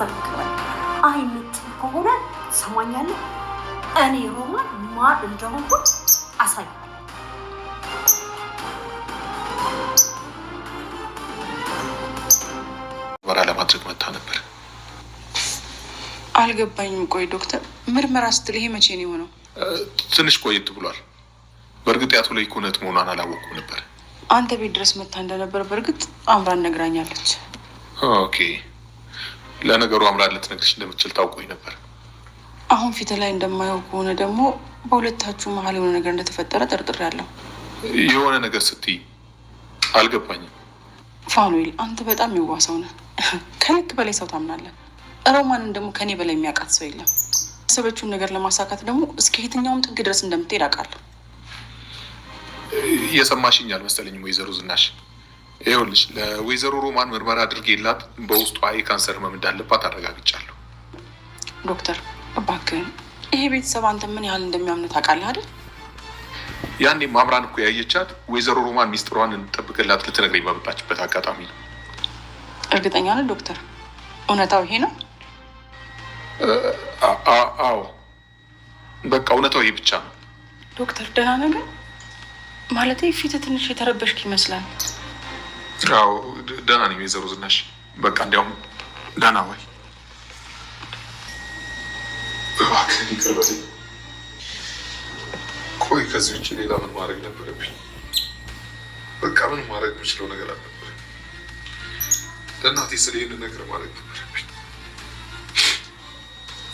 ከፈለክ አይምት ከሆነ ሰማኛለህ። እኔ ሮማን ማን እንደሆንኩ አሳይ። ምርመራ ለማድረግ መታ ነበር። አልገባኝም። ቆይ ዶክተር ምርመራ ስትል ይሄ መቼ ነው የሆነው? ትንሽ ቆየት ብሏል። በእርግጥ ያቱ ላይ ኩነት መሆኗን አላወቅኩም ነበር። አንተ ቤት ድረስ መታ እንደነበር በእርግጥ አምራን ነግራኛለች። ኦኬ። ለነገሩ አምራን ልትነግርሽ እንደምትችል ታውቆኝ ነበር። አሁን ፊት ላይ እንደማየው ከሆነ ደግሞ በሁለታችሁ መሀል የሆነ ነገር እንደተፈጠረ ጠርጥሬያለሁ። የሆነ ነገር ስትይ አልገባኝም። ፋኑኤል አንተ በጣም የዋህ ሰው ነህ። ከልክ በላይ ሰው ታምናለህ። ሮማንን ደግሞ ከኔ በላይ የሚያውቃት ሰው የለም። ያሰበችውን ነገር ለማሳካት ደግሞ እስከ የትኛውም ጥግ ድረስ እንደምትሄድ አውቃለሁ። እየሰማሽኝ አልመሰለኝም ወይዘሮ ዝናሽ። ይኸውልሽ ለወይዘሮ ሮማን ምርመራ አድርጌላት በውስጧ የካንሰር ህመም እንዳለባት አረጋግጫለሁ። ዶክተር እባክህን ይሄ ቤተሰብ አንተ ምን ያህል እንደሚያምኑ ታውቃለህ አይደል? ያኔም አምራን እኮ ያየቻት ወይዘሮ ሮማን ሚስጥሯን እንጠብቅላት ልትነግረኝ በመጣችበት አጋጣሚ ነው። እርግጠኛ ነህ ዶክተር? እውነታው ይሄ ነው? አዎ በቃ እውነታው ይሄ ብቻ ነው። ዶክተር ደህና ነገር ማለት ፊት ትንሽ የተረበሽክ ይመስላል። አዎ ደህና ነኝ ወይዘሮ ዝናሽ። በቃ እንዲያውም ደህና ወይ እባክህን ይቅር በለኝ። ቆይ ከዚህ ውጭ ሌላ ምን ማድረግ ነበረብኝ? በቃ ምን ማድረግ የምችለው ነገር አልነበረም። ለእናቴ ስለ ይህን ነገር ማድረግ ነበረብኝ።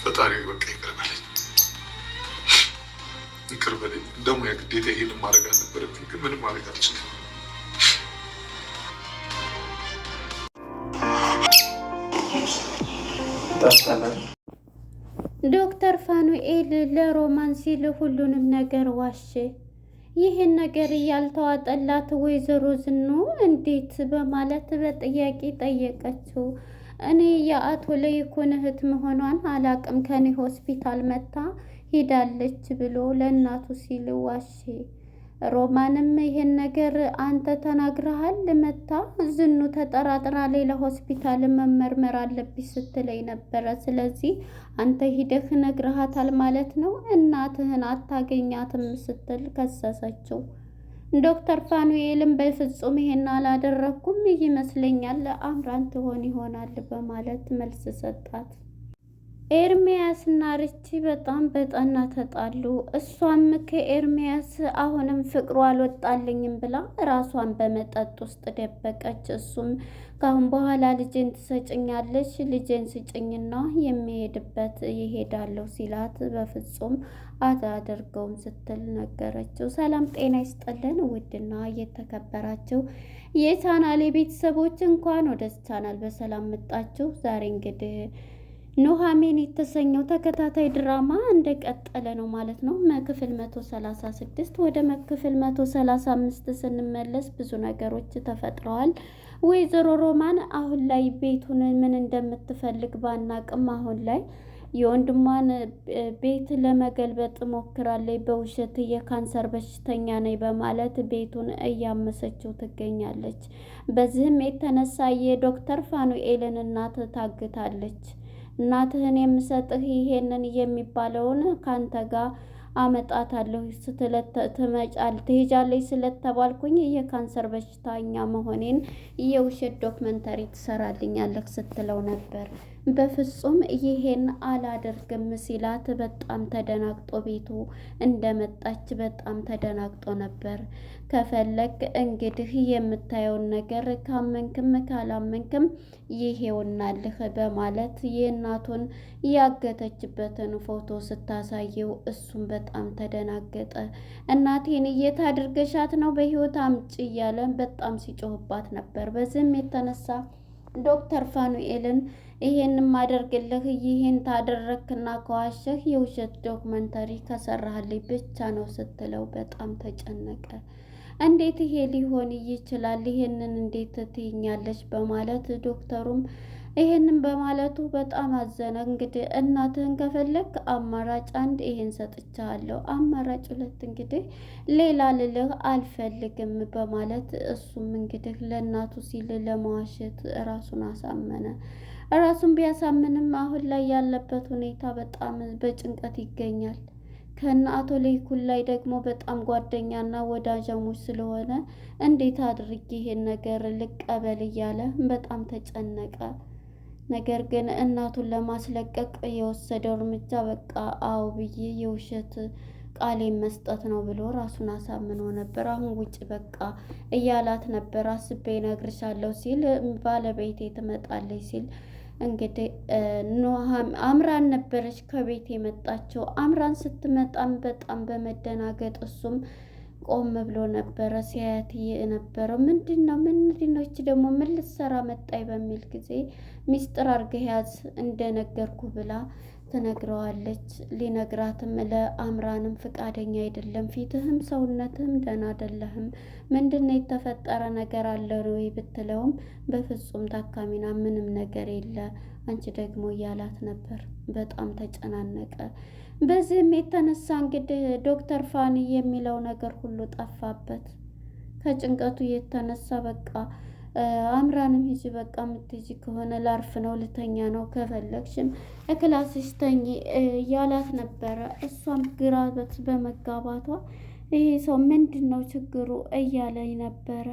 ፈጣሪ በቃ ይቅር በለኝ፣ ይቅር በለኝ። ደግሞ ያ ግዴታ ይሄንን ማድረግ አልነበረብኝ፣ ግን ምንም ማድረግ አልችልም። ዶክተር ፋኑኤል ለሮማን ሲል ሁሉንም ነገር ዋሸ። ይህን ነገር ያልተዋጠላት ወይዘሮ ዝኑ እንዴት በማለት በጥያቄ ጠየቀችው። እኔ የአቶ ለይኩን እህት መሆኗን አላቅም፣ ከኔ ሆስፒታል መታ ሄዳለች ብሎ ለእናቱ ሲል ዋሸ። ሮማንም ይሄን ነገር አንተ ተናግረሃል፣ መታ ዝኑ ተጠራጥራ ሌላ ሆስፒታል መመርመር አለብኝ ስትለኝ ነበረ። ስለዚህ አንተ ሂደህ ነግረሃታል ማለት ነው፣ እናትህን አታገኛትም ስትል ከሰሰችው። ዶክተር ፋኑኤልም በፍጹም ይሄን አላደረኩም ይመስለኛል፣ አምራን ትሆን ይሆናል በማለት መልስ ሰጣት። ኤርሚያስ እና ርቺ በጣም በጠና ተጣሉ። እሷም ከኤርሚያስ አሁንም ፍቅሩ አልወጣልኝም ብላ ራሷን በመጠጥ ውስጥ ደበቀች። እሱም ካሁን በኋላ ልጄን ትሰጭኛለሽ፣ ልጄን ስጭኝና የሚሄድበት ይሄዳለሁ ሲላት በፍጹም አታደርገውም ስትል ነገረችው። ሰላም ጤና ይስጥልን ውድና እየተከበራችሁ የቻናሌ ቤተሰቦች እንኳን ወደ ቻናል በሰላም መጣችሁ። ዛሬ እንግዲህ ኑሃሚን የተሰኘው ተከታታይ ድራማ እንደቀጠለ ነው ማለት ነው። ክፍል 136 ወደ ክፍል 135 ስንመለስ ብዙ ነገሮች ተፈጥረዋል። ወይዘሮ ሮማን አሁን ላይ ቤቱን ምን እንደምትፈልግ ባናቅም አሁን ላይ የወንድሟን ቤት ለመገልበጥ ሞክራለች። በውሸት የካንሰር በሽተኛ ነኝ በማለት ቤቱን እያመሰችው ትገኛለች። በዚህም የተነሳ የዶክተር ፋኑኤልን እናት ታግታለች። እናትህን የምሰጥህ ይሄንን የሚባለውን ካንተ ጋር አመጣታለሁ ትሄጃለች ስለተባልኩኝ የካንሰር በሽተኛ መሆኔን የውሸት ዶክመንተሪ ትሰራልኛለህ ስትለው ነበር። በፍጹም ይሄን አላደርግም ሲላት በጣም ተደናግጦ ቤቱ እንደመጣች በጣም ተደናግጦ ነበር። ከፈለግ እንግዲህ የምታየውን ነገር ካመንክም ካላመንክም ይሄውናልህ በማለት የእናቱን ያገተችበትን ፎቶ ስታሳየው እሱም በጣም ተደናገጠ። እናቴን የት አድርገሻት ነው በህይወት አምጪ እያለ በጣም ሲጮህባት ነበር። በዚህም የተነሳ ዶክተር ፋኑኤልን ይሄን ማደርግልህ ይሄን ታደረክና ከዋሸህ የውሸት ዶክመንተሪ ከሰራህልኝ ብቻ ነው ስትለው በጣም ተጨነቀ። እንዴት ይሄ ሊሆን ይችላል? ይሄንን እንዴት ትይኛለች? በማለት ዶክተሩም ይሄንን በማለቱ በጣም አዘነ። እንግዲህ እናትህን ከፈለክ አማራጭ አንድ ይሄን ሰጥቻለሁ፣ አማራጭ ሁለት እንግዲህ ሌላ ልልህ አልፈልግም በማለት እሱም እንግዲህ ለእናቱ ሲል ለመዋሸት ራሱን አሳመነ። ራሱን ቢያሳምንም አሁን ላይ ያለበት ሁኔታ በጣም በጭንቀት ይገኛል። ከነ አቶ ለይኩን ላይ ደግሞ በጣም ጓደኛና ወዳጃሞች ስለሆነ እንዴት አድርጌ ይሄን ነገር ልቀበል እያለ በጣም ተጨነቀ። ነገር ግን እናቱን ለማስለቀቅ የወሰደው እርምጃ በቃ አዎ ብዬ የውሸት ቃሌን መስጠት ነው ብሎ ራሱን አሳምኖ ነበር። አሁን ውጭ በቃ እያላት ነበር። አስቤ እነግርሻለሁ ሲል ባለቤቴ ትመጣለች ሲል እንግዲህ አምራን ነበረች ከቤት የመጣችው። አምራን ስትመጣም በጣም በመደናገጥ እሱም ቆም ብሎ ነበረ ሲያያት የነበረው። ምንድነው እቺ ደግሞ ምን ልትሰራ መጣይ በሚል ጊዜ ሚስጥር አድርገህ ያዝ እንደነገርኩ ብላ ትነግረዋለች። ሊነግራትም ለአምራንም ፍቃደኛ አይደለም። ፊትህም ሰውነትህም ደህና አይደለህም፣ ምንድነው የተፈጠረ ነገር አለ ወይ ብትለውም በፍጹም ታካሚና ምንም ነገር የለ አንቺ ደግሞ እያላት ነበር። በጣም ተጨናነቀ። በዚህም የተነሳ እንግዲህ ዶክተር ፋኒ የሚለው ነገር ሁሉ ጠፋበት። ከጭንቀቱ የተነሳ በቃ አምራንም ሂጂ በቃ የምትሄጂ ከሆነ ላርፍ ነው ልተኛ ነው ከፈለግሽም ክላስሽ ተኝ እያላት ነበረ። እሷም ግራ በመጋባቷ ይሄ ሰው ምንድን ነው ችግሩ እያለኝ ነበረ።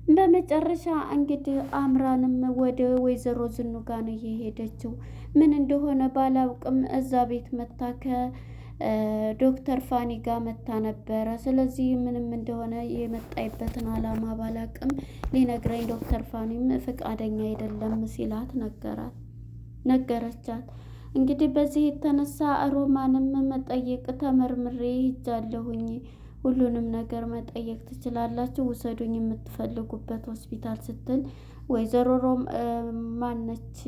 በመጨረሻ እንግዲህ አምራንም ወደ ወይዘሮ ዝኑ ጋር ነው እየሄደችው። ምን እንደሆነ ባላውቅም እዛ ቤት መታ ከዶክተር ፋኒ ጋር መታ ነበረ። ስለዚህ ምንም እንደሆነ የመጣይበትን አላማ ባላውቅም ሊነግረኝ ዶክተር ፋኒም ፈቃደኛ አይደለም ሲላት ነገረቻት። እንግዲህ በዚህ የተነሳ ሮማንም መጠየቅ ተመርምሬ ሂጃለሁኝ፣ ሁሉንም ነገር መጠየቅ ትችላላችሁ፣ ውሰዱኝ የምትፈልጉበት ሆስፒታል ስትል ወይዘሮ ማነች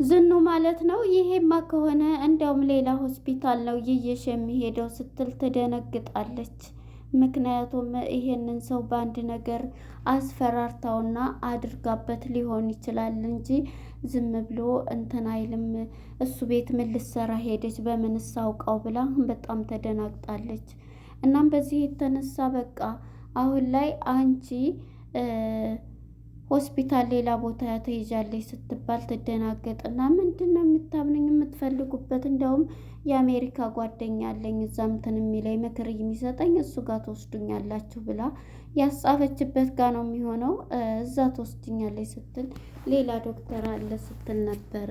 ዝኑ ማለት ነው። ይሄማ ከሆነ እንዲያውም ሌላ ሆስፒታል ነው ይየሽ የሚሄደው ስትል ትደነግጣለች። ምክንያቱም ይሄንን ሰው በአንድ ነገር አስፈራርታውና አድርጋበት ሊሆን ይችላል እንጂ ዝም ብሎ እንትን አይልም። እሱ ቤት ምን ልትሰራ ሄደች በምንስ አውቃው ብላ በጣም ተደናግጣለች። እናም በዚህ የተነሳ በቃ አሁን ላይ አንቺ ሆስፒታል ሌላ ቦታ ተይዣለች ስትባል ትደናገጥና ምንድን ነው የምታምነኝ የምትፈልጉበት? እንዲያውም የአሜሪካ ጓደኛ አለኝ እዛ እንትን የሚለኝ ምክር የሚሰጠኝ እሱ ጋር ትወስዱኛላችሁ ብላ ያጻፈችበት ጋር ነው የሚሆነው። እዛ ትወስዱኛለች ስትል ሌላ ዶክተር አለ ስትል ነበረ።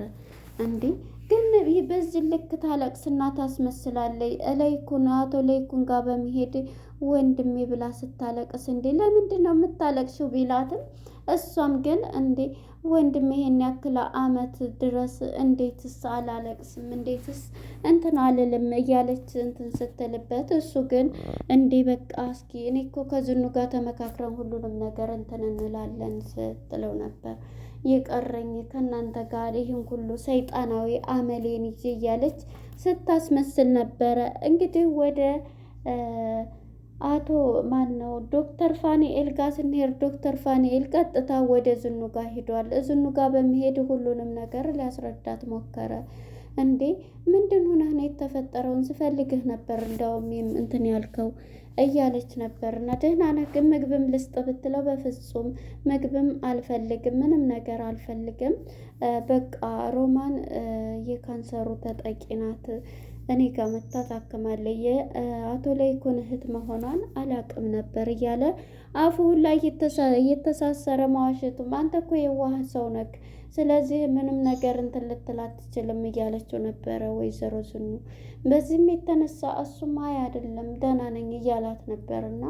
እንዴ ግን በዚህ ልክ ታለቅስና ታስመስላለች። ለይኩን አቶ ለይኩን ጋር በመሄድ ወንድሜ ብላ ስታለቅስ እንዴ ለምንድን ነው የምታለቅሽው ቢላትም እሷም ግን እንዴ ወንድሜ ይሄን ያክል አመት ድረስ እንዴትስ አላለቅስም እንዴትስ እንትን አልልም እያለች እንትን ስትልበት እሱ ግን እንዴ በቃ እስኪ እኔ እኮ ከዝኑ ጋር ተመካክረን ሁሉንም ነገር እንትን እንላለን ስትለው ነበር። የቀረኝ ከእናንተ ጋር ይህን ሁሉ ሰይጣናዊ አመሌን ይዤ እያለች ስታስመስል ነበረ። እንግዲህ ወደ አቶ ማን ነው ዶክተር ፋኒኤል ጋር ስንሄድ ዶክተር ፋኒኤል ቀጥታ ወደ ዝኑ ጋር ሄዷል። ዝኑ ጋር በመሄድ ሁሉንም ነገር ሊያስረዳት ሞከረ። እንዴ ምንድን ሆነህ ነው የተፈጠረውን ስፈልግህ ነበር እንዳውም እንትን ያልከው እያለች ነበር። እና ደህና ነህ ግን ምግብም ልስጥ ብትለው በፍጹም ምግብም አልፈልግም፣ ምንም ነገር አልፈልግም፣ በቃ ሮማን የካንሰሩ ተጠቂ ናት፣ እኔ ጋር መታ ታክማለች፣ የአቶ ለይኩን እህት መሆኗን አላቅም ነበር እያለ አፉ ላይ እየተሳሰረ መዋሸቱም አንተ እኮ የዋህ ሰው ነክ፣ ስለዚህ ምንም ነገር እንትን ልትል አትችልም እያለችው ነበረ ወይዘሮ ዝኑ። በዚህም የተነሳ እሱም አይ አይደለም ደህና ነኝ እያላት ነበር። እና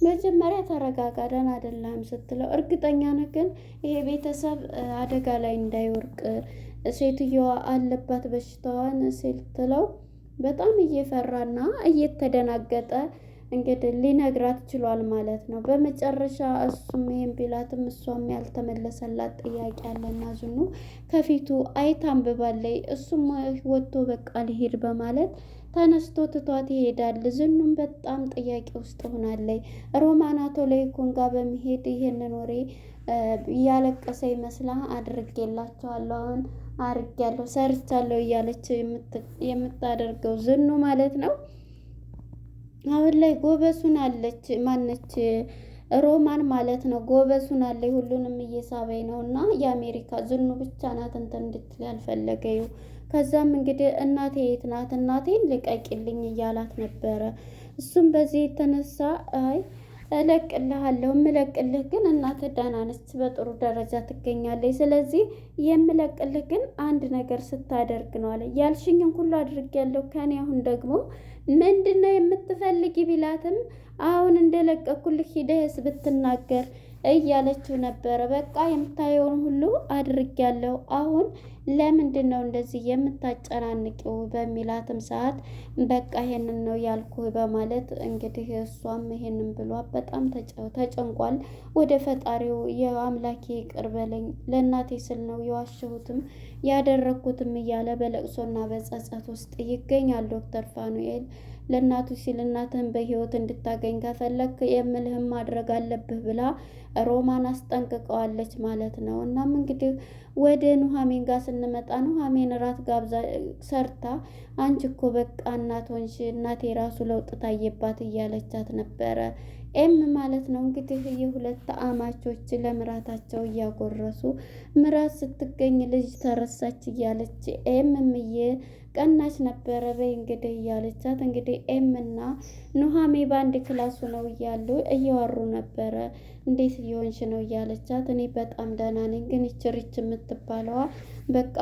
መጀመሪያ ተረጋጋ ደህና አይደለም ስትለው እርግጠኛ ነህ ግን ይሄ ቤተሰብ አደጋ ላይ እንዳይወርቅ ሴትዮዋ አለባት በሽታዋን ስትለው በጣም እየፈራና እየተደናገጠ እንግዲህ ሊነግራት ችሏል ማለት ነው። በመጨረሻ እሱም ይሄን ቢላትም እሷም ያልተመለሰላት ጥያቄ አለና ዝኑ ከፊቱ አይታንብባለይ። እሱም ወጥቶ በቃ ሊሄድ በማለት ተነስቶ ትቷት ይሄዳል። ዝኑም በጣም ጥያቄ ውስጥ ሆናለይ። ሮማን አቶ ለይኩን ጋር በመሄድ ይሄንን ወሬ እያለቀሰ ይመስላ አድርጌላቸዋለሁ አሁን አርጌያለሁ ሰርቻለሁ እያለች የምታደርገው ዝኑ ማለት ነው። አሁን ላይ ጎበሱን አለች ማነች ሮማን ማለት ነው ጎበዙን አለ ሁሉንም እየሳበኝ ነው እና የአሜሪካ ዝኑ ብቻ ናት እንትን እንድትል ያልፈለገው። ከዛም እንግዲህ እናቴ የት ናት እናቴን ልቀቂልኝ እያላት ነበረ። እሱም በዚህ የተነሳ አይ እለቅልሃለሁ የምለቅልህ ግን እናትህ ደህና ነች፣ በጥሩ ደረጃ ትገኛለች። ስለዚህ የምለቅልህ ግን አንድ ነገር ስታደርግ ነው አለ። ያልሽኝን ሁሉ አድርጌያለሁ። ከኔ አሁን ደግሞ ምንድን ነው የምትፈልጊ ቢላትም አሁን እንደለቀኩልህ ሂደህስ ብትናገር እያለችው ነበረ። በቃ የምታየውን ሁሉ አድርጌያለሁ። አሁን ለምንድን ነው እንደዚህ የምታጨናንቂው በሚላትም ሰዓት በቃ ይሄንን ነው ያልኩ በማለት እንግዲህ እሷም ይሄንን ብሏ በጣም ተጨንቋል። ወደ ፈጣሪው የአምላኬ ይቅር በለኝ ለእናቴ ስል ነው የዋሸሁትም ያደረግኩትም እያለ በለቅሶና በጸጸት ውስጥ ይገኛል ዶክተር ፋኑኤል። ለእናቱ ሲል እናትህን በህይወት እንድታገኝ ከፈለክ የምልህም ማድረግ አለብህ ብላ ሮማን አስጠንቅቀዋለች ማለት ነው። እናም እንግዲህ ወደ ኑሐሚን ጋር ስንመጣ ኑሐሚን እራት ጋብዛ ሰርታ አንቺ እኮ በቃ እናት ሆንሽ፣ እናቴ ራሱ ለውጥ ታየባት እያለቻት ነበረ። ኤም ማለት ነው እንግዲህ የሁለት አማቾች ለምራታቸው እያጎረሱ ምራት ስትገኝ ልጅ ተረሳች እያለች ኤምምዬ ቀናች ነበረ። በይ እንግዲህ እያለቻት እንግዲህ ኤምና ኑሐሜ በአንድ ክላሱ ነው እያሉ እያወሩ ነበረ። እንዴት እየሆንሽ ነው እያለቻት እኔ በጣም ደህና ነኝ፣ ግን ይችሪች የምትባለዋ በቃ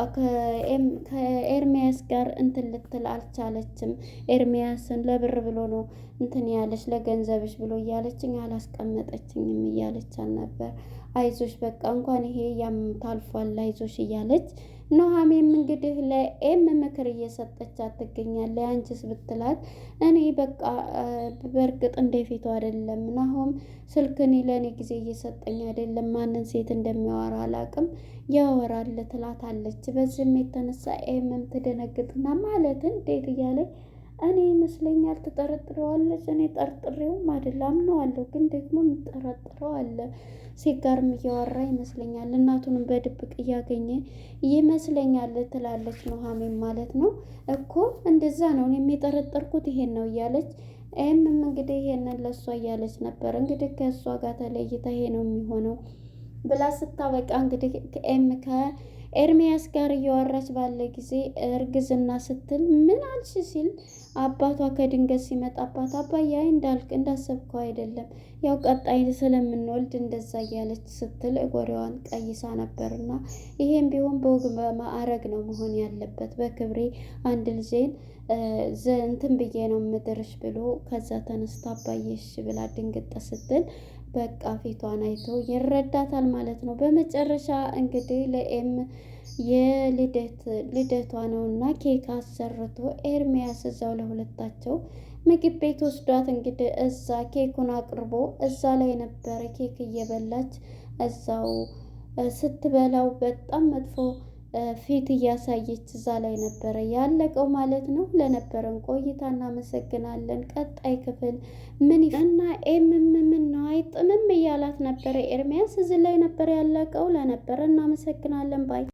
ከኤርሚያስ ጋር እንትን ልትል አልቻለችም። ኤርሚያስን ለብር ብሎ ነው እንትን ያለች ለገንዘብሽ ብሎ እያለችኝ አላስቀመጠችኝም እያለቻት ነበር። አይዞሽ በቃ እንኳን ይሄ ያም ታልፏል አይዞሽ እያለች ኑሐሚንም እንግዲህ ለኤም ምክር እየሰጠቻት ትገኛለች። አንቺስ ብትላት እኔ በቃ በእርግጥ እንደፊቱ አይደለም ናሆም ስልክኔ ለእኔ ጊዜ እየሰጠኝ አይደለም፣ ማንን ሴት እንደሚያወራ አላውቅም ያወራል ትላታለች። በዚህም የተነሳ ኤምም ትደነግጥና ማለት እንዴት እያለች እኔ ይመስለኛል ትጠረጥረዋለች። እኔ ጠርጥሬውም አይደለም አምነዋለሁ፣ ግን ደግሞ የምጠረጥረው አለ ሲጋርም እያወራ ይመስለኛል፣ እናቱንም በድብቅ እያገኘ ይመስለኛል ትላለች ኑሐሚን ማለት ነው። እኮ እንደዛ ነው እኔም የጠረጠርኩት ይሄን ነው እያለች ኤምም እንግዲህ ይሄንን ለእሷ እያለች ነበር። እንግዲህ ከእሷ ጋር ተለይታ ይሄ ነው የሚሆነው ብላ ስታበቃ እንግዲህ ኤም ከኤርሚያስ ጋር እያወራች ባለ ጊዜ እርግዝና ስትል ምን አልሽ ሲል አባቷ ከድንገት ሲመጣባት አባዬ እንዳልክ እንዳሰብከው አይደለም ያው ቀጣይ ስለምንወልድ እንደዛ እያለች ስትል ጎሪዋን ቀይሳ ነበርና ይሄም ቢሆን በወግ በማዕረግ ነው መሆን ያለበት፣ በክብሬ አንድ ልጄን እንትን ብዬ ነው ምድርሽ ብሎ ከዛ ተነስታ አባዬሽ ብላ ድንግጥ ስትል በቃ ፊቷን አይቶ ይረዳታል ማለት ነው። በመጨረሻ እንግዲህ ለኤም ልደቷ ነውና ኬክ አሰርቶ ኤርሚያስ እዛው ለሁለታቸው ምግብ ቤት ወስዷት እንግዲህ እዛ ኬኩን አቅርቦ እዛ ላይ ነበረ ኬክ እየበላች እዛው ስትበላው በጣም መጥፎ ፊት እያሳየች እዛ ላይ ነበረ ያለቀው ማለት ነው። ለነበረን ቆይታ እናመሰግናለን። ቀጣይ ክፍል ምን እና ምን ነው አይጥምም እያላት ነበረ ኤርሚያስ። እዚህ ላይ ነበር ያለቀው። ለነበረ እናመሰግናለን ባይ